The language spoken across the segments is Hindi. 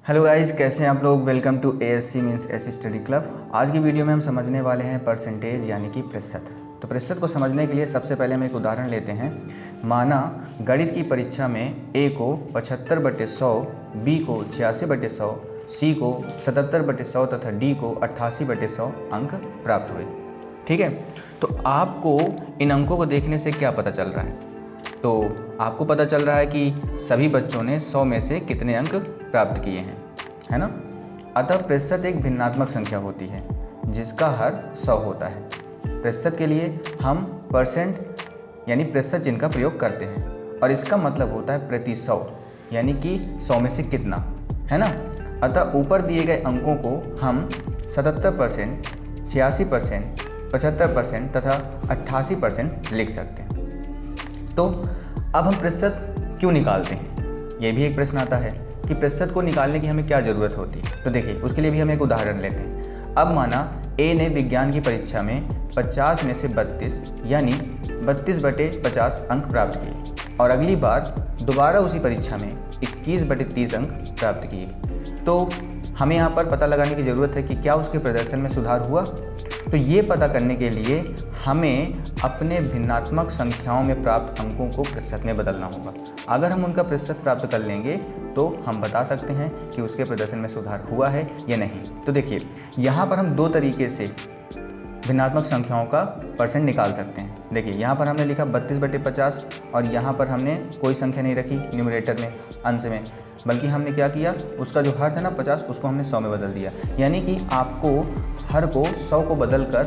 हेलो गाइस, कैसे हैं आप लोग। Welcome to ASC means ace study club. आज की वीडियो में हम समझने वाले हैं परसेंटेज यानी कि प्रतिशत। तो प्रतिशत को समझने के लिए सबसे पहले हम एक उदाहरण लेते हैं। माना गणित की परीक्षा में A को 75/100, B को 86/100, C को 77/100 तथा D को 88/100 अंक प्राप्त हुए। ठीक है, तो आपको इन अंकों को देखने से क्या पता चल रहा है? तो आपको पता चल रहा है कि सभी बच्चों ने 100 में से कितने अंक प्राप्त किए हैं, है ना। अतः प्रतिशत एक भिन्नात्मक संख्या होती है जिसका हर 100 होता है। प्रतिशत के लिए हम परसेंट यानी प्रतिशत चिन्ह का प्रयोग करते हैं और इसका मतलब होता है प्रति 100 यानी कि 100 में से कितना, है ना। अतः ऊपर दिए गए अंकों को हम 77%, 86%, 75% तथा 88% लिख सकते हैं। तो अब हम प्रतिशत क्यों निकालते हैं, ये भी एक प्रश्न आता है कि प्रतिशत को निकालने की हमें क्या ज़रूरत होती है। तो देखिए, उसके लिए भी हम एक उदाहरण लेते हैं। अब माना A ने विज्ञान की परीक्षा में 50 में से 32 यानी 32/50 अंक प्राप्त किए और अगली बार दोबारा उसी परीक्षा में 21/30 अंक प्राप्त किए। तो हमें यहाँ पर पता लगाने की ज़रूरत है कि क्या उसके प्रदर्शन में सुधार हुआ। तो ये पता करने के लिए हमें अपने भिन्नात्मक संख्याओं में प्राप्त अंकों को प्रतिशत में बदलना होगा। अगर हम उनका प्रतिशत प्राप्त कर लेंगे तो हम बता सकते हैं कि उसके प्रदर्शन में सुधार हुआ है या नहीं। तो देखिए, यहाँ पर हम दो तरीके से भिन्नात्मक संख्याओं का परसेंट निकाल सकते हैं। देखिए, यहाँ पर हमने लिखा 32/50 और यहाँ पर हमने कोई संख्या नहीं रखी न्यूमरेटर में, अंश में, बल्कि हमने क्या किया, उसका जो हर था ना 50, उसको हमने 100 में बदल दिया। यानी कि आपको हर को 100 को बदल कर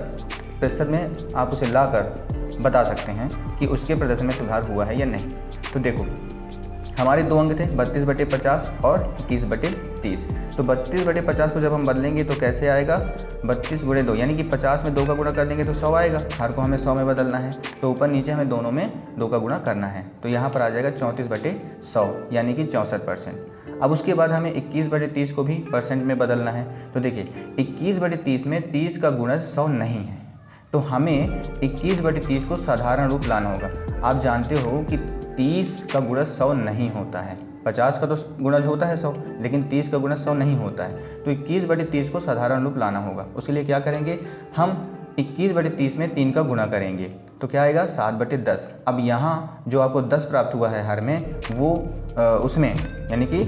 प्रतिशत में आप उसे ला कर बता सकते हैं कि उसके प्रदर्शन में सुधार हुआ है या नहीं। तो देखो, हमारे दो अंक थे 32/50 और 21/30। तो 32/50 को जब हम बदलेंगे तो कैसे आएगा, 32 × 2 यानी कि 50 में 2 का गुणा कर देंगे तो 100 आएगा। हर को हमें 100 में बदलना है, तो ऊपर नीचे हमें दोनों में 2 का गुणा करना है। तो यहाँ पर आ जाएगा 34/100 यानी कि 64%। अब उसके बाद हमें 21/30 को भी परसेंट में बदलना है। तो देखिए, 21/30 में 30 का गुणज 100 नहीं है, तो हमें 21/30 को साधारण रूप लाना होगा। आप जानते हो कि 30 का गुणज 100 नहीं होता है। 50 का तो गुणज होता है 100, लेकिन 30 का गुणज 100 नहीं होता है। तो 21/30 को साधारण रूप लाना होगा। उसके लिए क्या करेंगे, हम 21/30 में 3 का गुणा करेंगे तो क्या आएगा 7/10। अब यहाँ जो आपको 10 प्राप्त हुआ है हर में, वो उसमें यानी कि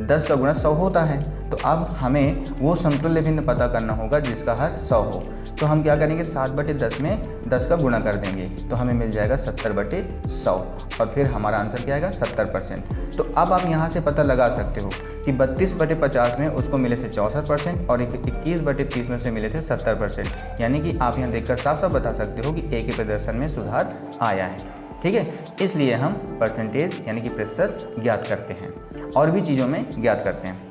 10 का गुणा 100 होता है। तो अब हमें वो समतुल्य भिन्न पता करना होगा जिसका हर 100 हो। तो हम क्या करेंगे, 7/10 में 10 का गुणा कर देंगे तो हमें मिल जाएगा 70/100 और फिर हमारा आंसर क्या आएगा 70%। तो अब आप यहाँ से पता लगा सकते हो कि 32/50 में उसको मिले थे 64% और 21/30 में से मिले थे 70%। यानी कि आप यहाँ देखकर साफ साफ बता सकते हो कि A के प्रदर्शन में सुधार आया है। ठीक है, इसलिए हम परसेंटेज यानी कि प्रतिशत ज्ञात करते हैं और भी चीज़ों में ज्ञात करते हैं।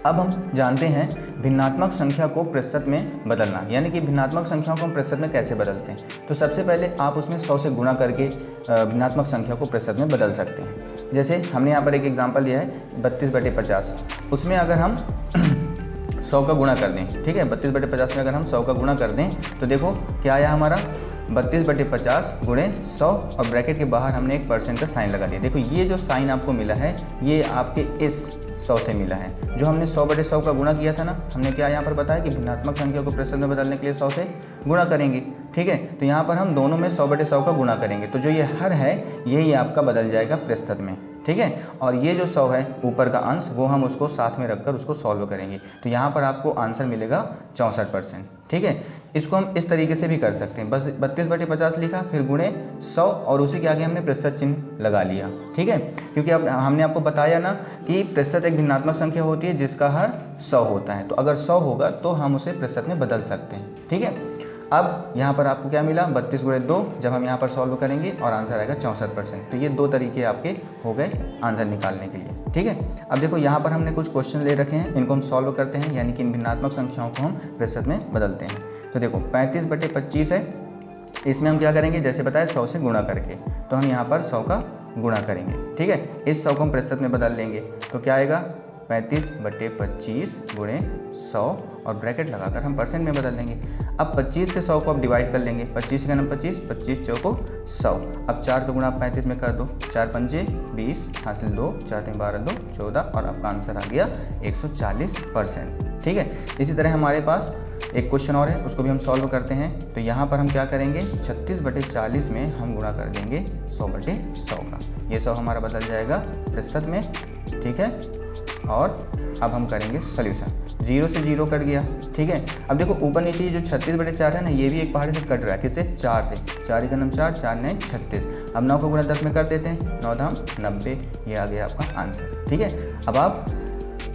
अब हम जानते हैं भिन्नात्मक संख्या को प्रतिशत में बदलना, यानी कि भिन्नात्मक संख्याओं को हम प्रतिशत में कैसे बदलते हैं। तो सबसे पहले आप उसमें 100 से गुणा करके भिन्नात्मक संख्या को प्रतिशत में बदल सकते हैं। जैसे हमने यहाँ पर एक एग्जांपल लिया है 32/50, उसमें अगर हम 100 का गुणा कर दें, ठीक है, 32/50 में अगर हम 100 का गुणा कर दें तो देखो क्या आया हमारा 32/50 गुणे 100 और ब्रैकेट के बाहर हमने एक परसेंट का साइन लगा दिया। देखो, ये जो साइन आपको मिला है ये आपके इस 100 से मिला है। जो हमने 100/100 का गुणा किया था ना, हमने क्या यहाँ पर बताया कि भिन्नात्मक संख्या को प्रतिशत में बदलने के लिए 100 से गुणा करेंगे। ठीक है, तो यहाँ पर हम दोनों में 100/100 का गुणा करेंगे तो जो ये हर है यही आपका बदल जाएगा प्रतिशत में। ठीक है, और ये जो 100 है ऊपर का अंश, वो हम उसको साथ में रखकर उसको सॉल्व करेंगे तो यहाँ पर आपको आंसर मिलेगा 64%। ठीक है, इसको हम इस तरीके से भी कर सकते हैं, बस 32/50 लिखा, फिर गुणे 100 और उसी के आगे हमने प्रतिशत चिन्ह लगा लिया। ठीक है, क्योंकि अब हमने आपको बताया ना कि प्रतिशत एक भिन्नात्मक संख्या होती है जिसका हर 100 होता है। तो अगर 100 होगा तो हम उसे प्रतिशत में बदल सकते हैं। ठीक है, अब यहाँ पर आपको क्या मिला 32 × 2, जब हम यहाँ पर सॉल्व करेंगे और आंसर आएगा 64%। तो ये दो तरीके आपके हो गए आंसर निकालने के लिए। ठीक है, अब देखो यहाँ पर हमने कुछ क्वेश्चन ले रखे हैं, इनको हम सॉल्व करते हैं, यानी कि इन भिन्नात्मक संख्याओं को हम प्रतिशत में बदलते हैं। तो देखो 35/25 है, इसमें हम क्या करेंगे, जैसे बताया 100 से गुणा करके, तो हम यहाँ पर 100 का गुणा करेंगे। ठीक है, इस 100 को हम प्रतिशत में बदल लेंगे तो क्या आएगा 35/25 गुणे 100 और ब्रैकेट लगाकर हम परसेंट में बदल देंगे। अब 25 से 100 को आप डिवाइड कर लेंगे, 25 का 25, 25 चौको 100। अब 4 का गुणा आप 35 में कर दो, 4 पंजे 20, हासिल 2, 4 3 12 2 14 और आपका आंसर आ गया 140%। ठीक है, इसी तरह हमारे पास एक क्वेश्चन और है, उसको भी हम सॉल्व करते हैं। तो यहाँ पर हम क्या करेंगे, 36/40 में हम गुणा कर देंगे 100/100 का। ये 100 हमारा बदल जाएगा प्रतिशत में। ठीक है, और अब हम करेंगे सोल्यूशन। 0 से 0 कट गया। ठीक है, अब देखो ऊपर नीचे जो 36/4 है ना, ये भी एक पहाड़ी से कट रहा है। किससे? 4 से। 4 का 4, 4 9 36। अब 9 को गुणा 10 में कर देते हैं, 9 धाम 90। ये आ गया आपका आंसर। ठीक है, अब आप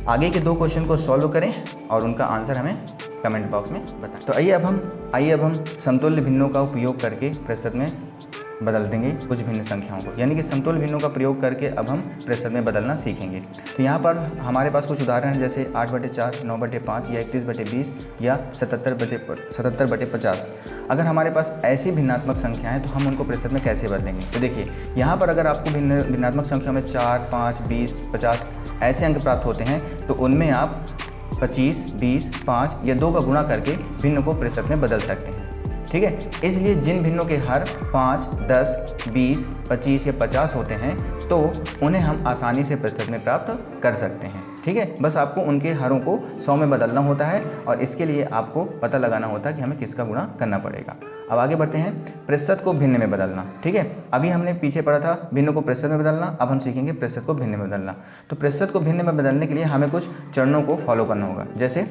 आगे के 2 क्वेश्चन को सॉल्व करें और उनका आंसर हमें कमेंट बॉक्स में बताएं। तो आइए अब हम समतुल्य भिन्नों का उपयोग करके प्रतिशत में बदल देंगे कुछ भिन्न संख्याओं को, यानी कि समतुल्य भिन्नों का प्रयोग करके अब हम प्रतिशत में बदलना सीखेंगे। तो यहाँ पर हमारे पास कुछ उदाहरण हैं, जैसे 8/4, 9/5 या 31/20 या 77/50। अगर हमारे पास ऐसी भिन्नात्मक संख्या है तो हम उनको प्रतिशत में कैसे बदलेंगे। तो देखिए, यहाँ पर अगर आपको भिन्नात्मक संख्या में 4, 5, 20, 50 ऐसे अंक प्राप्त होते हैं तो उनमें आप 25, 20, 5 या 2 का गुणा करके भिन्न को प्रतिशत में बदल सकते हैं। ठीक है, इसलिए जिन भिन्नों के हर 5, 10, 20, 25 या 50 होते हैं तो उन्हें हम आसानी से प्रतिशत में प्राप्त कर सकते हैं। ठीक है, बस आपको उनके हरों को 100 में बदलना होता है और इसके लिए आपको पता लगाना होता है कि हमें किसका गुणा करना पड़ेगा। अब आगे बढ़ते हैं, प्रतिशत को भिन्न में बदलना। ठीक है, अभी हमने पीछे पढ़ा था भिन्न को प्रतिशत में बदलना, अब हम सीखेंगे प्रतिशत को भिन्न में बदलना। तो प्रतिशत को भिन्न में बदलने के लिए हमें कुछ चरणों को फॉलो करना होगा। जैसे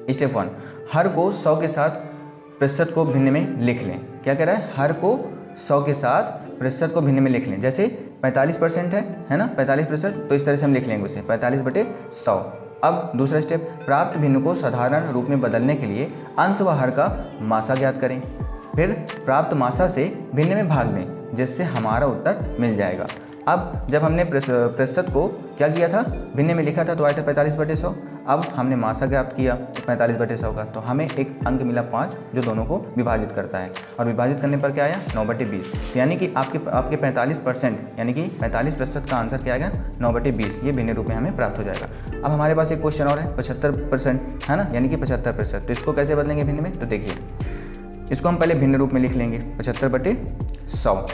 स्टेप 1, हर को 100 के साथ प्रतिशत को भिन्न में लिख लें। क्या कह रहा है, हर को 100 के साथ प्रतिशत को भिन्न में लिख लें। जैसे 45% है ना, 45%, तो इस तरह से हम लिख लेंगे उसे 45/100। अब दूसरा स्टेप, प्राप्त भिन्न को साधारण रूप में बदलने के लिए अंश व हर का मासा ज्ञात करें, फिर प्राप्त मासा से भिन्न में भाग दें, जिससे हमारा उत्तर मिल जाएगा। अब जब हमने प्रतिशत को क्या किया था, भिन्न में लिखा था तो आया था 45/100। अब हमने मासा ज्ञात किया 45/100 का, तो हमें एक अंक मिला 5 जो दोनों को विभाजित करता है, और विभाजित करने पर क्या आया 9/20। तो यानी कि आपके 45% यानी कि 45% का आंसर क्या आएगा 9/20। ये भिन्न रूप में हमें प्राप्त हो जाएगा। अब हमारे पास एक क्वेश्चन और है 75% है ना, यानी कि 75%। तो इसको कैसे बदलेंगे भिन्न में, तो देखिए इसको हम पहले भिन्न रूप में लिख लेंगे 75/100।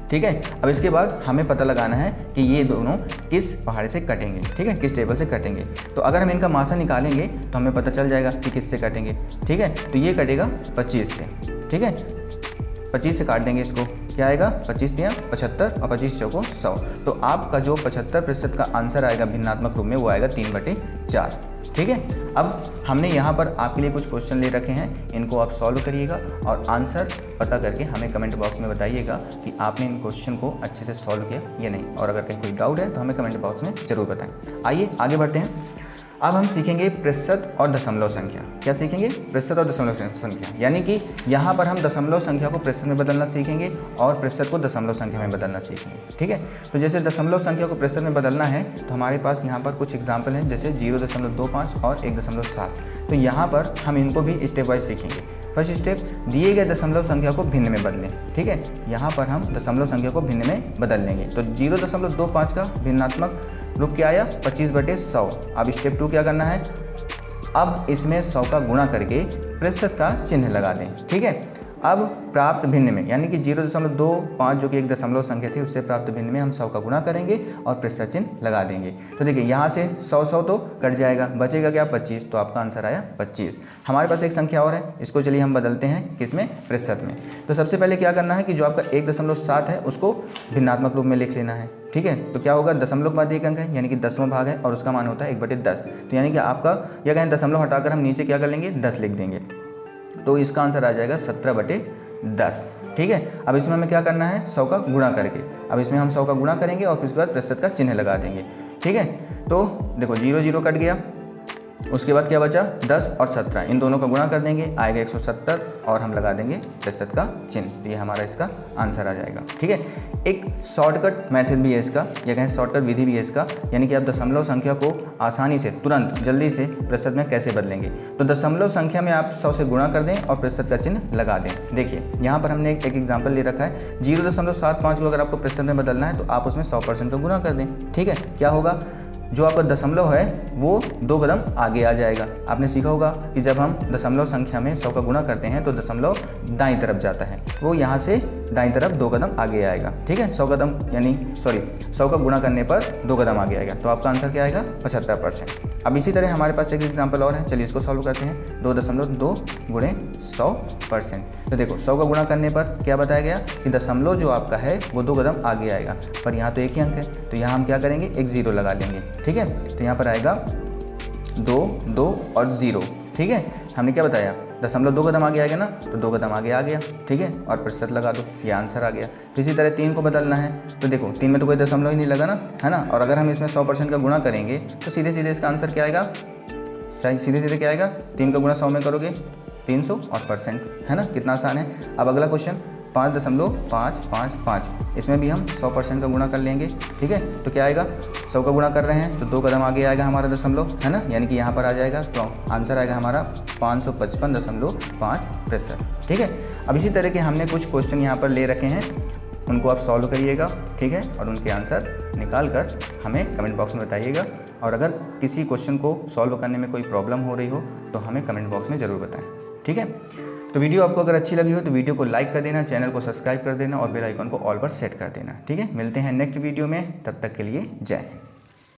ठीक है, अब इसके बाद हमें पता लगाना है कि ये दोनों किस पहाड़ी से कटेंगे। ठीक है, किस टेबल से कटेंगे। तो अगर हम इनका मासा निकालेंगे तो हमें पता चल जाएगा कि किससे कटेंगे। ठीक है, तो ये कटेगा 25 से। ठीक है, 25 से काट देंगे इसको, क्या आएगा 25 दिया 75 और 25 चौको 100। तो आपका जो 75% का आंसर आएगा भिन्नात्मक रूप में वो आएगा 3/4। ठीक है, अब हमने यहाँ पर आपके लिए कुछ क्वेश्चन ले रखे हैं, इनको आप सॉल्व करिएगा और आंसर पता करके हमें कमेंट बॉक्स में बताइएगा कि आपने इन क्वेश्चन को अच्छे से सॉल्व किया या नहीं। और अगर कहीं कोई डाउट है तो हमें कमेंट बॉक्स में ज़रूर बताएं। आइए आगे बढ़ते हैं। अब हम सीखेंगे प्रतिशत और दशमलव संख्या। क्या सीखेंगे, प्रतिशत और दशमलव संख्या, यानी कि यहाँ पर हम दशमलव संख्या को प्रतिशत में बदलना सीखेंगे और प्रतिशत को दशमलव संख्या में बदलना सीखेंगे। ठीक है, तो जैसे दशमलव संख्या को प्रतिशत में बदलना है तो हमारे पास यहाँ पर कुछ एग्जाम्पल हैं, जैसे 0.25 और 1.7। तो यहाँ पर हम इनको भी स्टेप वाइज सीखेंगे। फर्स्ट स्टेप, दिए गए दशमलव संख्या को भिन्न में बदलें। ठीक है, यहाँ पर हम दशमलव संख्या को भिन्न में बदल लेंगे। तो 0.25 का भिन्नात्मक रूप क्या आया 25/100। अब स्टेप 2 क्या करना है, अब इसमें 100 का गुणा करके प्रतिशत का चिन्ह लगा दें। ठीक है, अब प्राप्त भिन्न में यानी कि 0.25 जो कि एक दशमलव संख्या थी उससे प्राप्त भिन्न में हम 100 का गुणा करेंगे और प्रतिशत चिन्ह लगा देंगे। तो देखिए यहाँ से 100 तो कट जाएगा, बचेगा क्या 25। तो आपका आंसर आया 25। हमारे पास एक संख्या और है, इसको चलिए हम बदलते हैं किसमें, प्रतिशत में। तो सबसे पहले क्या करना है कि जो आपका 1.7 है उसको भिन्नात्मक रूप में लिख लेना है। ठीक है, तो क्या होगा, दशमलव के बाद एक अंक है यानी कि 10वां भाग है और उसका मान होता है 1/10। तो यानी कि आपका या कहें दशमलव हटाकर हम नीचे क्या कर लेंगे 10 लिख देंगे, तो इसका आंसर आ जाएगा 17/10। ठीक है, अब इसमें हमें क्या करना है 100 का गुणा करके, अब इसमें हम 100 का गुणा करेंगे और फिर उसके बाद प्रतिशत का चिन्ह लगा देंगे। ठीक है, तो देखो 0 0 कट गया, उसके बाद क्या बचा 10 और 17, इन दोनों का गुणा कर देंगे, आएगा 170 और हम लगा देंगे प्रतिशत का चिन्ह। तो ये हमारा इसका आंसर आ जाएगा। ठीक है, एक शॉर्टकट मेथड भी है इसका, या कहें शॉर्टकट विधि भी है इसका, यानी कि आप दशमलव संख्या को आसानी से तुरंत जल्दी से प्रतिशत में कैसे बदलेंगे। तो दशमलव संख्या में आप 100 से गुणा कर दें और प्रतिशत का चिन्ह लगा दें। देखिए यहाँ पर हमने एक एग्जाम्पल ले रखा है, 0.75 को अगर आपको प्रतिशत में बदलना है तो आप उसमें 100% का गुणा कर दें। ठीक है, क्या होगा जो आपका दशमलव है वो 2 कदम आगे आ जाएगा। आपने सीखा होगा कि जब हम दशमलव संख्या में 100 का गुणा करते हैं तो दशमलव दाईं तरफ जाता है, वो यहाँ से दाईं तरफ 2 कदम आगे आएगा। ठीक है, 100 कदम यानी 100 का गुणा करने पर 2 कदम आगे आएगा, तो आपका आंसर क्या आएगा 75%। अब इसी तरह हमारे पास एक एग्जाम्पल और है, चलिए इसको सॉल्व करते हैं। 2.2 गुणे 100%। तो देखो 100 का गुणा करने पर क्या बताया गया कि दशमलव जो आपका है वो 2 कदम आगे आएगा, पर यहाँ तो एक ही अंक है, तो यहाँ हम क्या करेंगे, एक 0 लगा लेंगे। ठीक है, तो यहाँ पर आएगा 2, 2 और 0। ठीक है, हमने क्या बताया, दशमलव 2 कदम आगे आ गया ना, तो 2 कदम आगे आ गया। ठीक है, और प्रतिशत लगा दो, ये आंसर आ गया। तो इसी तरह 3 को बदलना है, तो देखो 3 में तो कोई दशमलव ही नहीं लगा ना, है ना, और अगर हम इसमें 100% का गुणा करेंगे तो सीधे सीधे इसका आंसर क्या आएगा, सीधे सीधे क्या आएगा, 3 का गुणा 100 में करोगे 300 और परसेंट, है ना, कितना आसान है। अब अगला क्वेश्चन 5.555, इसमें भी हम 100% का गुणा कर लेंगे। ठीक है, तो क्या आएगा, 100 का गुणा कर रहे हैं तो 2 कदम आगे आएगा हमारा दशमलव, है ना, यानी कि यहाँ पर आ जाएगा, तो आंसर आएगा हमारा 555.5%। ठीक है, अब इसी तरह के हमने कुछ क्वेश्चन यहाँ पर ले रखे हैं, उनको आप सॉल्व करिएगा। ठीक है, और उनके आंसर निकाल कर हमें कमेंट बॉक्स में बताइएगा, और अगर किसी क्वेश्चन को सॉल्व करने में कोई प्रॉब्लम हो रही हो तो हमें कमेंट बॉक्स में ज़रूर बताएं। ठीक है, तो वीडियो आपको अगर अच्छी लगी हो तो वीडियो को लाइक कर देना, चैनल को सब्सक्राइब कर देना और बेल आइकन को ऑल पर सेट कर देना। ठीक है, मिलते हैं नेक्स्ट वीडियो में, तब तक के लिए जय हिंद।